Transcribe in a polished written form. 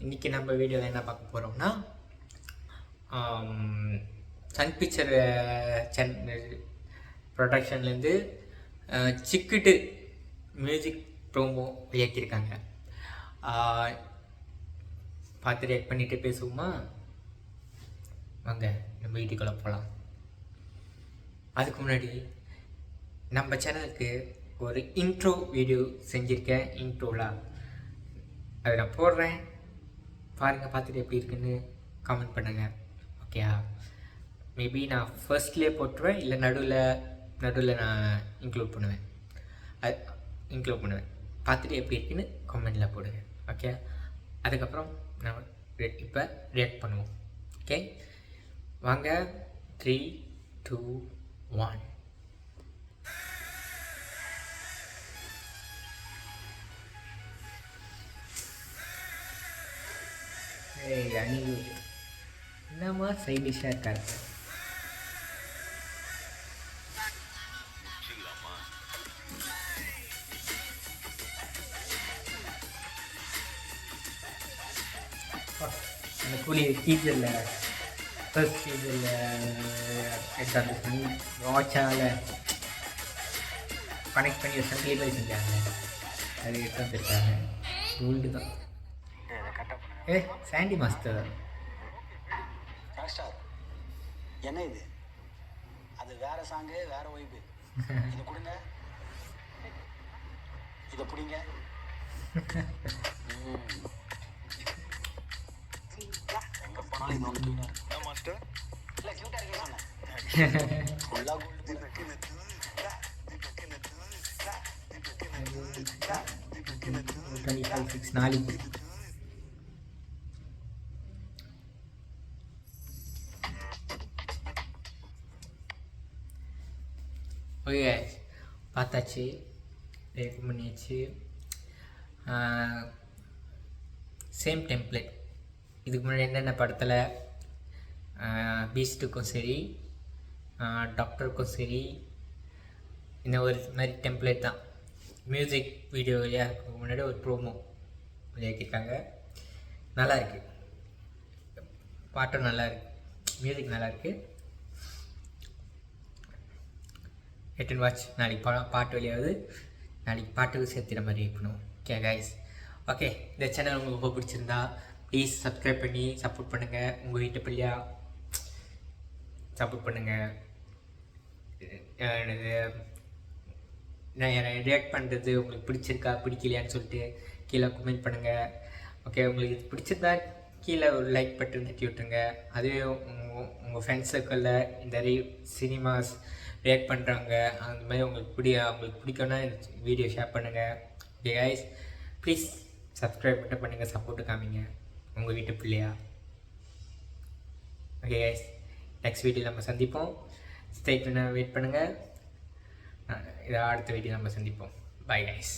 இன்றைக்கி நம்ம வீடியோவில் என்ன பார்க்க போகிறோம்னா சன் பிக்சர் ப்ரொடக்ஷன்லேருந்து சிக்கிட்டு மியூசிக் ப்ரோமோ இயக்கியிருக்காங்க. பார்த்து ரியாக்ட் பண்ணிவிட்டு பேசுவோமா? வாங்க நம்ம வீட்டுக்குள்ளே போகலாம். அதுக்கு முன்னாடி நம்ம சேனலுக்கு ஒரு இன்ட்ரோ வீடியோ செஞ்சுருக்கேன். இன்ட்ரோவில் அதை நான் போடுறேன், பாருங்கள். பார்த்துட்டு எப்படி இருக்குன்னு கமெண்ட் பண்ணுங்கள். ஓகேயா? மேபி நான் ஃபர்ஸ்ட்லேயே போட்டுருவேன், இல்லை நடுவில் நான் இன்க்ளூட் பண்ணுவேன். பார்த்துட்டு எப்படி இருக்குன்னு கமெண்டில் போடுங்க. ஓகே, அதுக்கப்புறம் நம்ம இப்போ ரியாக்ட் பண்ணுவோம். ஓகே, வாங்க. 3, 2, 1. அணில் என்னம்மா சைட் டிஷ்ஷாக இருக்காரு. அந்த கூலி டீச்சரில் ஃபர்ஸ்ட் டீச்சரில் எக்ஸாம்பிள் பண்ணி வாட்சால் கனெக்ட் பண்ணி ஒரு டெலிவரி செஞ்சாங்க. அது எடுத்து வந்துருக்காங்க. கோல்டு தான். சாண்டி மாஸ்டர் என்ன இது? அது வேற சாங்கு, வேற வைப்பு. இதை கொடுங்க, இதை பிடிங்க. எங்க போனாலும் இது ஒன்று மாஸ்டர். இல்லை, கியூட்டா இருக்கே சொன்னேன். ஃபுல்லாக கோல்டு. 25, 6 நாளைக்கு. ஓகே, பார்த்தாச்சு, ரேட் பண்ணியாச்சு. சேம் டெம்ப்ளேட் இதுக்கு முன்னாடி என்னென்ன படத்தில் பீஸ்ட்டுக்கும் சரி டாக்டருக்கும் சரி இந்த ஒரு மாதிரி டெம்ப்ளேட் தான். மியூசிக் வீடியோ வெளியாகிறதுக்கு முன்னாடி ஒரு ப்ரோமோ வெளியாக்கியிருக்காங்க. நல்லா இருக்குது, பாட்டும் நல்லா இருக்குது, மியூசிக் நல்லா இருக்குது. எட்டன் வாட்ச். நாளைக்கு பாட்டு வெளியாகுது. நாளைக்கு பாட்டுக்கு சேர்த்துற மாதிரி இருக்கணும். Okay guys, okay. இந்த சேனல் உங்களுக்கு ரொம்ப பிடிச்சிருந்தா ப்ளீஸ் சப்ஸ்கிரைப் பண்ணி சப்போர்ட் பண்ணுங்கள். உங்கள் வீட்டு பிள்ளையா சப்போர்ட் பண்ணுங்கள். நான் ரியாக்ட் பண்ணுறது உங்களுக்கு பிடிச்சிருக்கா பிடிக்கலையான்னு சொல்லிட்டு கீழே கமெண்ட் பண்ணுங்கள். ஓகே, உங்களுக்கு இது பிடிச்சிருந்தா கீழே ஒரு லைக் பட்டன் தட்டி விட்டுருங்க. அதுவே உங்கள் ஃப்ரெண்ட்ஸ் சர்க்கிளில் இந்த சினிமாஸ் ரியாக்ட் பண்ணுறாங்க, அந்த மாதிரி உங்களுக்கு பிடிக்கும்னா வீடியோ ஷேர் பண்ணுங்கள். ஓகே கைஸ், ப்ளீஸ் சப்ஸ்கிரைப் மட்டும் பண்ணுங்கள், சப்போர்ட்டு காமிங்க உங்கள் வீட்டு பிள்ளையா. ஓகே கைஸ், நெக்ஸ்ட் வீடியோ நம்ம சந்திப்போம். ஸ்டே பண்ண வெயிட் பண்ணுங்கள். இதை அடுத்த வீடியோ நம்ம சந்திப்போம். Bye guys.